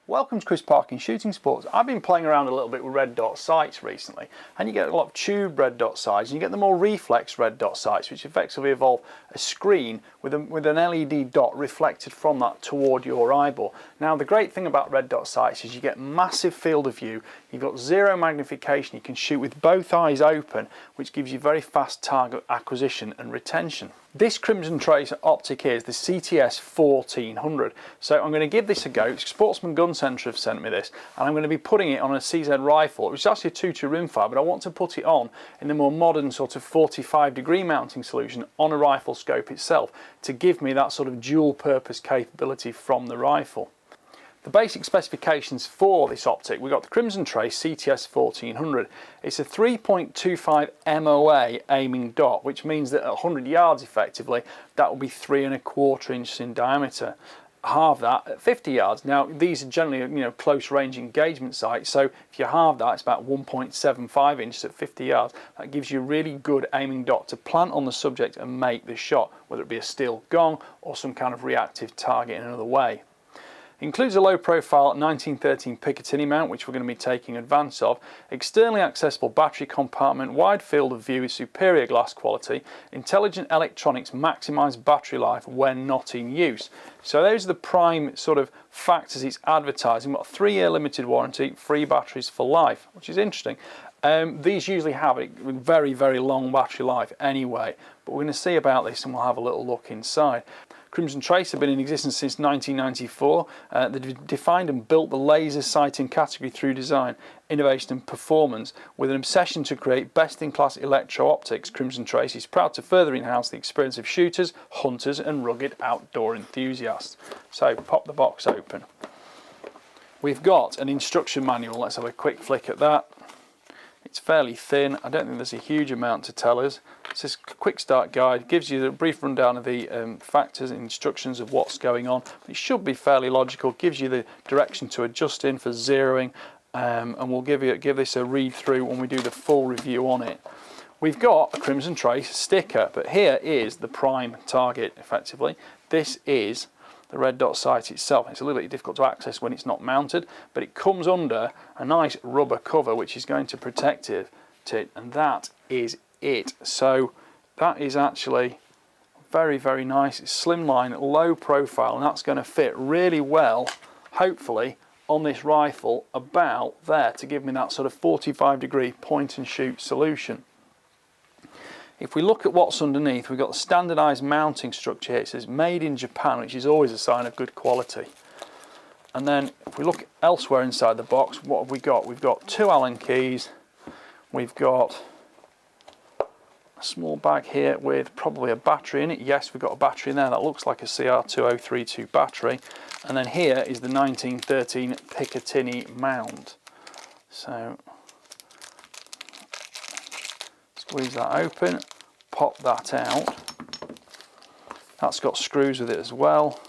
Welcome to Chris Parkin Shooting Sports. I've been playing around a little bit with red dot sights recently, and you get a lot of tube red dot sights, and you get the more reflex red dot sights, which effectively involve a screen with an LED dot reflected from that toward your eyeball. Now the great thing about red dot sights is you get massive field of view, you've got zero magnification, you can shoot with both eyes open, which gives you very fast target acquisition and retention. This Crimson Trace optic here is the CTS 1400, so I'm going to give this a go. Sportsman Gun Centre have sent me this, and I'm going to be putting it on a CZ rifle, which is actually a 2-2 rimfire, but I want to put it on in the more modern sort of 45-degree mounting solution on a rifle scope itself to give me that sort of dual purpose capability from the rifle. The basic specifications for this optic, we've got the Crimson Trace CTS 1400. It's a 3.25 MOA aiming dot, which means that at 100 yards effectively, that will be 3¼ inches in diameter. Halve that at 50 yards. Now these are generally close range engagement sights, so if you halve that, it's about 1.75 inches at 50 yards. That gives you a really good aiming dot to plant on the subject and make the shot, whether it be a steel gong or some kind of reactive target in another way. Includes a low profile 1913 Picatinny mount, which we're going to be taking advantage of, externally accessible battery compartment, wide field of view with superior glass quality, intelligent electronics maximise battery life when not in use. So those are the prime sort of factors it's advertising. We've got a 3-year limited warranty, free batteries for life, which is interesting. These usually have a very, very long battery life anyway, but we're going to see about this and we'll have a little look inside. Crimson Trace have been in existence since 1994. They defined and built the laser sighting category through design, innovation and performance. With an obsession to create best-in-class electro-optics, Crimson Trace is proud to further enhance the experience of shooters, hunters and rugged outdoor enthusiasts. So pop the box open. We've got an instruction manual. Let's have a quick flick at that. It's fairly thin. I don't think there's a huge amount to tell us. It's just a quick start guide, gives you a brief rundown of the factors and instructions of what's going on. It should be fairly logical, gives you the direction to adjust in for zeroing, and we'll give this a read through when we do the full review on it. We've got a Crimson Trace sticker, but here is the prime target effectively. This is the red dot sight itself. It's a little bit difficult to access when it's not mounted, but it comes under a nice rubber cover which is going to protect it, and that is it. So that is actually very, very nice. It's slimline, low profile, and that's going to fit really well, hopefully, on this rifle about there to give me that sort of 45-degree point and shoot solution. If we look at what's underneath, we've got the standardised mounting structure here. It says made in Japan, which is always a sign of good quality. And then if we look elsewhere inside the box, what have we got? We've got 2 Allen keys. We've got a small bag here with probably a battery in it. Yes, we've got a battery in there. That looks like a CR2032 battery. And then here is the 1913 Picatinny mount. So squeeze that open, pop that out. That's got screws with it as well.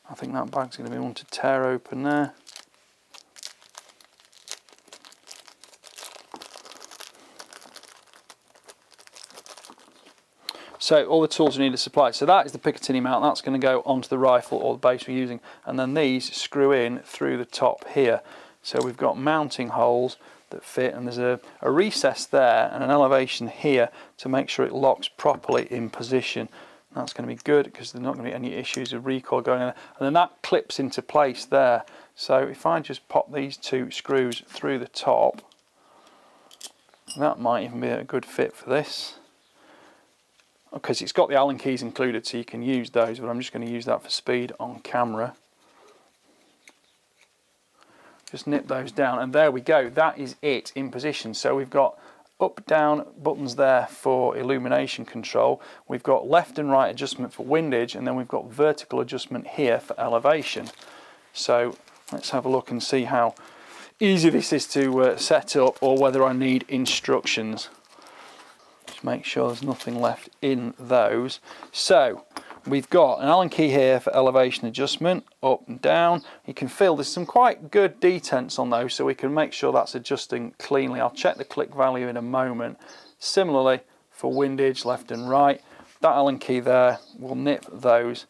I think that bag's going to be one to tear open there. So all the tools you need to supply. So that is the Picatinny mount. That's going to go onto the rifle or the base we're using. And then these screw in through the top here. So we've got mounting holes that fit, and there's a recess there and an elevation here to make sure it locks properly in position. That's going to be good because there's not going to be any issues of recoil going in there. And then that clips into place there. So if I just pop these 2 screws through the top, that might even be a good fit for this. Because it's got the Allen keys included, so you can use those, but I'm just going to use that for speed on camera. Just nip those down, and there we go. That is it in position. So we've got up, down buttons there for illumination control. We've got left and right adjustment for windage, and then we've got vertical adjustment here for elevation. So let's have a look and see how easy this is to set up, or whether I need instructions. Just make sure there's nothing left in those. So we've got an Allen key here for elevation adjustment, up and down. You can feel there's some quite good detents on those, so we can make sure that's adjusting cleanly. I'll check the click value in a moment. Similarly for windage, left and right. that Allen key there will nip those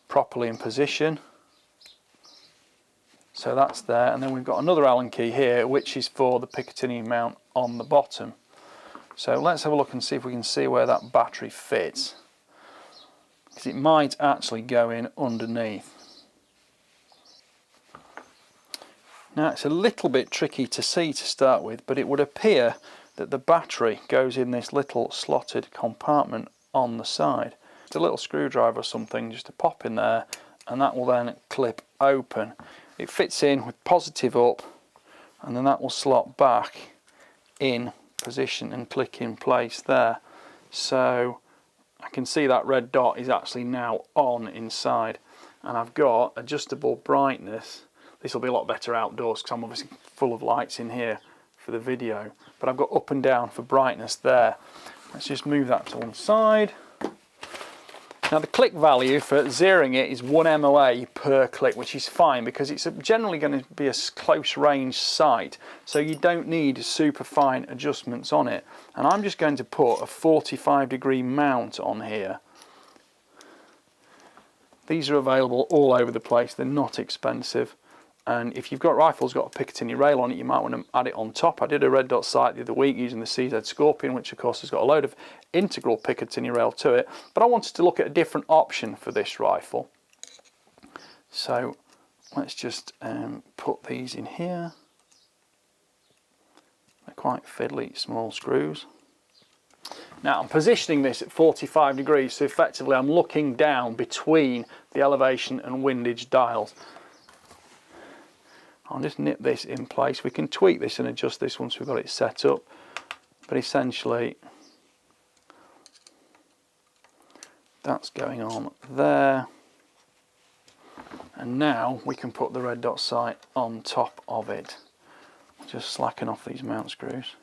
properly in position. So that's there, and then we've got another Allen key here which is for the Picatinny mount on the bottom. So let's have a look and see if we can see where that battery fits, because it might actually go in underneath. Now it's a little bit tricky to see to start with, but it would appear that the battery goes in this little slotted compartment on the side. It's a little screwdriver or something just to pop in there, and that will then clip open. It fits in with positive up, and then that will slot back in position and click in place there. So I can see that red dot is actually now on inside, and I've got adjustable brightness. This will be a lot better outdoors because I'm obviously full of lights in here for the video, but I've got up and down for brightness there. Let's just move that to one side. Now the click value for zeroing it is 1 MOA per click, which is fine because it's generally going to be a close range sight, so you don't need super fine adjustments on it. And I'm just going to put a 45-degree mount on here. These are available all over the place, they're not expensive. And if you've got rifles got a Picatinny rail on it, you might want to add it on top. I did a red dot sight the other week using the CZ Scorpion, which of course has got a load of integral Picatinny rail to it, but I wanted to look at a different option for this rifle. So let's just put these in here. They're quite fiddly small screws. Now I'm positioning this at 45 degrees, so effectively I'm looking down between the elevation and windage dials. I'll just nip this in place. We can tweak this and adjust this once we've got it set up, but essentially that's going on there. And now we can put the red dot sight on top of it. Just slacken off these mount screws.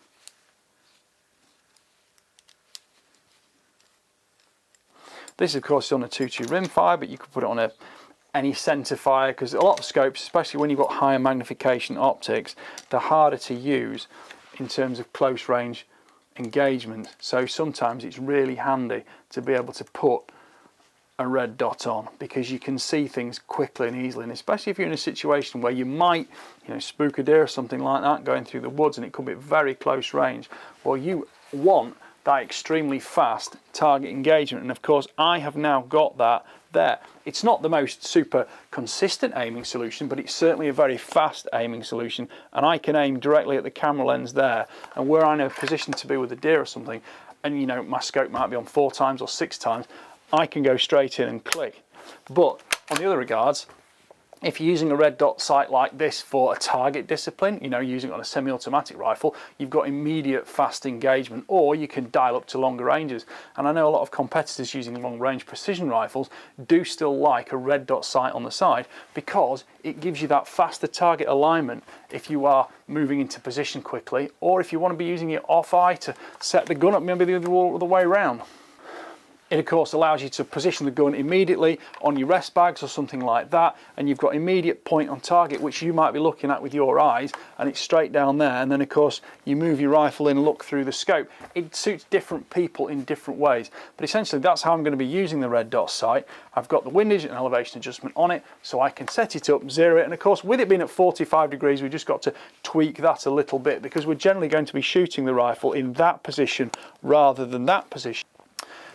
This of course is on a 2.2 rimfire, but you could put it on any centre fire, because a lot of scopes, especially when you've got higher magnification optics, they're harder to use in terms of close range engagement. So sometimes it's really handy to be able to put a red dot on, because you can see things quickly and easily, and especially if you're in a situation where you might, spook a deer or something like that going through the woods and it could be very close range. Well, you want that extremely fast target engagement, and of course I have now got that there. It's not the most super consistent aiming solution, but it's certainly a very fast aiming solution, and I can aim directly at the camera lens there, and where I'm in a position to be with a deer or something, and my scope might be on 4 times or 6 times, I can go straight in and click. But on the other regards, if you're using a red dot sight like this for a target discipline, using it on a semi-automatic rifle, you've got immediate fast engagement, or you can dial up to longer ranges. And I know a lot of competitors using long range precision rifles do still like a red dot sight on the side, because it gives you that faster target alignment if you are moving into position quickly, or if you want to be using it off eye to set the gun up maybe the other way around. It of course allows you to position the gun immediately on your rest bags or something like that, and you've got immediate point on target which you might be looking at with your eyes, and it's straight down there, and then of course you move your rifle in and look through the scope. It suits different people in different ways, but essentially that's how I'm going to be using the red dot sight. I've got the windage and elevation adjustment on it, so I can set it up, zero it, and of course with it being at 45 degrees we've just got to tweak that a little bit, because we're generally going to be shooting the rifle in that position rather than that position.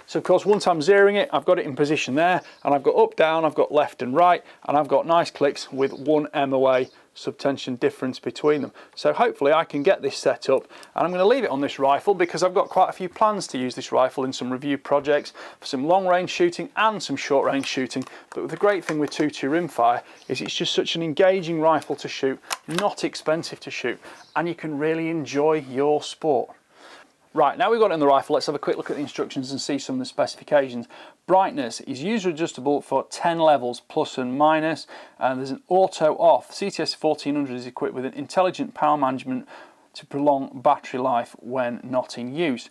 So of course once I'm zeroing it, I've got it in position there, and I've got up, down, I've got left and right, and I've got nice clicks with 1 MOA subtension difference between them. So hopefully I can get this set up, and I'm going to leave it on this rifle because I've got quite a few plans to use this rifle in some review projects for some long range shooting and some short range shooting. But the great thing with 2.2 rimfire is it's just such an engaging rifle to shoot, not expensive to shoot, and you can really enjoy your sport. Right, now we've got it in the rifle, let's have a quick look at the instructions and see some of the specifications. Brightness is user adjustable for 10 levels, plus and minus, and there's an auto off. CTS 1400 is equipped with an intelligent power management to prolong battery life when not in use.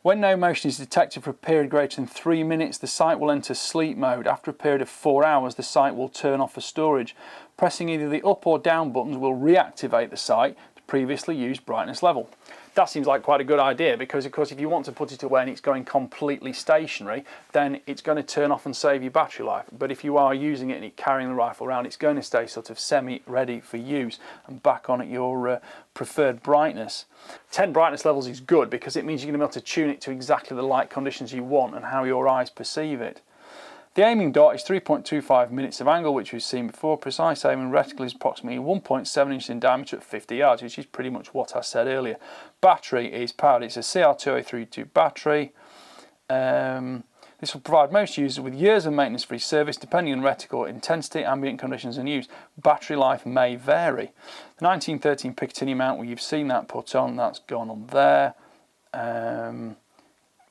When no motion is detected for a period greater than 3 minutes, the sight will enter sleep mode. After a period of 4 hours, the sight will turn off for storage. Pressing either the up or down buttons will reactivate the sight to previously used brightness level. That seems like quite a good idea, because of course if you want to put it away and it's going completely stationary, then it's going to turn off and save your battery life. But if you are using it and you're carrying the rifle around, it's going to stay sort of semi-ready for use and back on at your preferred brightness. 10 brightness levels is good because it means you're going to be able to tune it to exactly the light conditions you want and how your eyes perceive it. The aiming dot is 3.25 minutes of angle, which we've seen before. Precise aiming reticle is approximately 1.7 inches in diameter at 50 yards, which is pretty much what I said earlier. Battery is powered. It's a CR2032 battery. This will provide most users with years of maintenance-free service depending on reticle intensity, ambient conditions and use. Battery life may vary. The 1913 Picatinny mount, well, you've seen that put on, that's gone on there.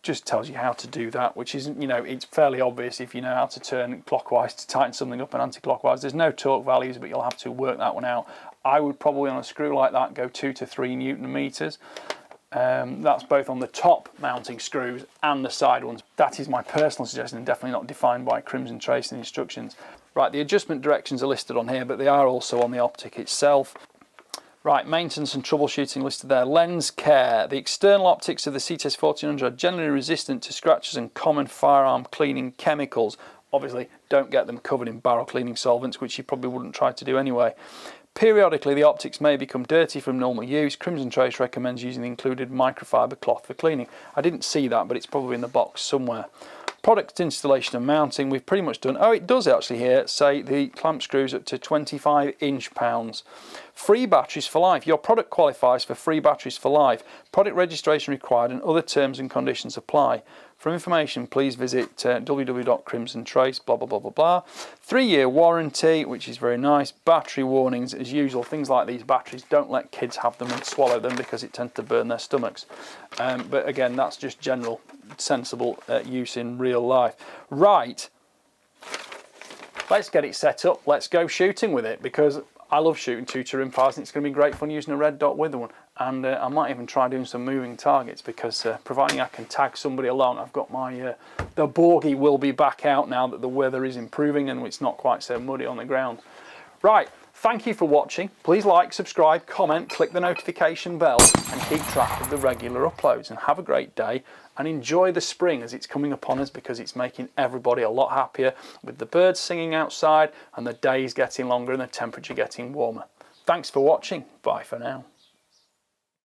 Just tells you how to do that, which isn't, you know, it's fairly obvious if you know how to turn clockwise to tighten something up and anti-clockwise. There's no torque values, but you'll have to work that one out. I would probably on a screw like that go 2 to 3 Newton meters. That's both on the top mounting screws and the side ones. That is my personal suggestion, and definitely not defined by Crimson Trace and instructions. Right, the adjustment directions are listed on here, but they are also on the Optic itself. Right, maintenance and troubleshooting listed there. Lens care. The external optics of the CTS 1400 are generally resistant to scratches and common firearm cleaning chemicals. Obviously, don't get them covered in barrel cleaning solvents, which you probably wouldn't try to do anyway. Periodically, the optics may become dirty from normal use. Crimson Trace recommends using the included microfiber cloth for cleaning. I didn't see that, but it's probably in the box somewhere. Product installation and mounting, we've pretty much done. Oh, it does actually here say the clamp screws up to 25 inch-pounds. Free batteries for life. Your product qualifies for free batteries for life. Product registration required and other terms and conditions apply. For information, please visit www.crimsontrace, blah, blah, blah, blah, blah. 3-year warranty, which is very nice. Battery warnings, as usual. Things like these batteries, don't let kids have them and swallow them because it tends to burn their stomachs. But again, that's just general sensible use in real life. Right, let's get it set up. Let's go shooting with it, because I love shooting 2-2 rimfires and it's going to be great fun using a red dot with one. And I might even try doing some moving targets, because providing I can tag somebody along, I've got my the Borgie will be back out now that the weather is improving and it's not quite so muddy on the ground. Right, thank you for watching. Please like, subscribe, comment, click the notification bell and keep track of the regular uploads, and have a great day and enjoy the spring as it's coming upon us, because it's making everybody a lot happier with the birds singing outside and the days getting longer and the temperature getting warmer. Thanks for watching. Bye for now.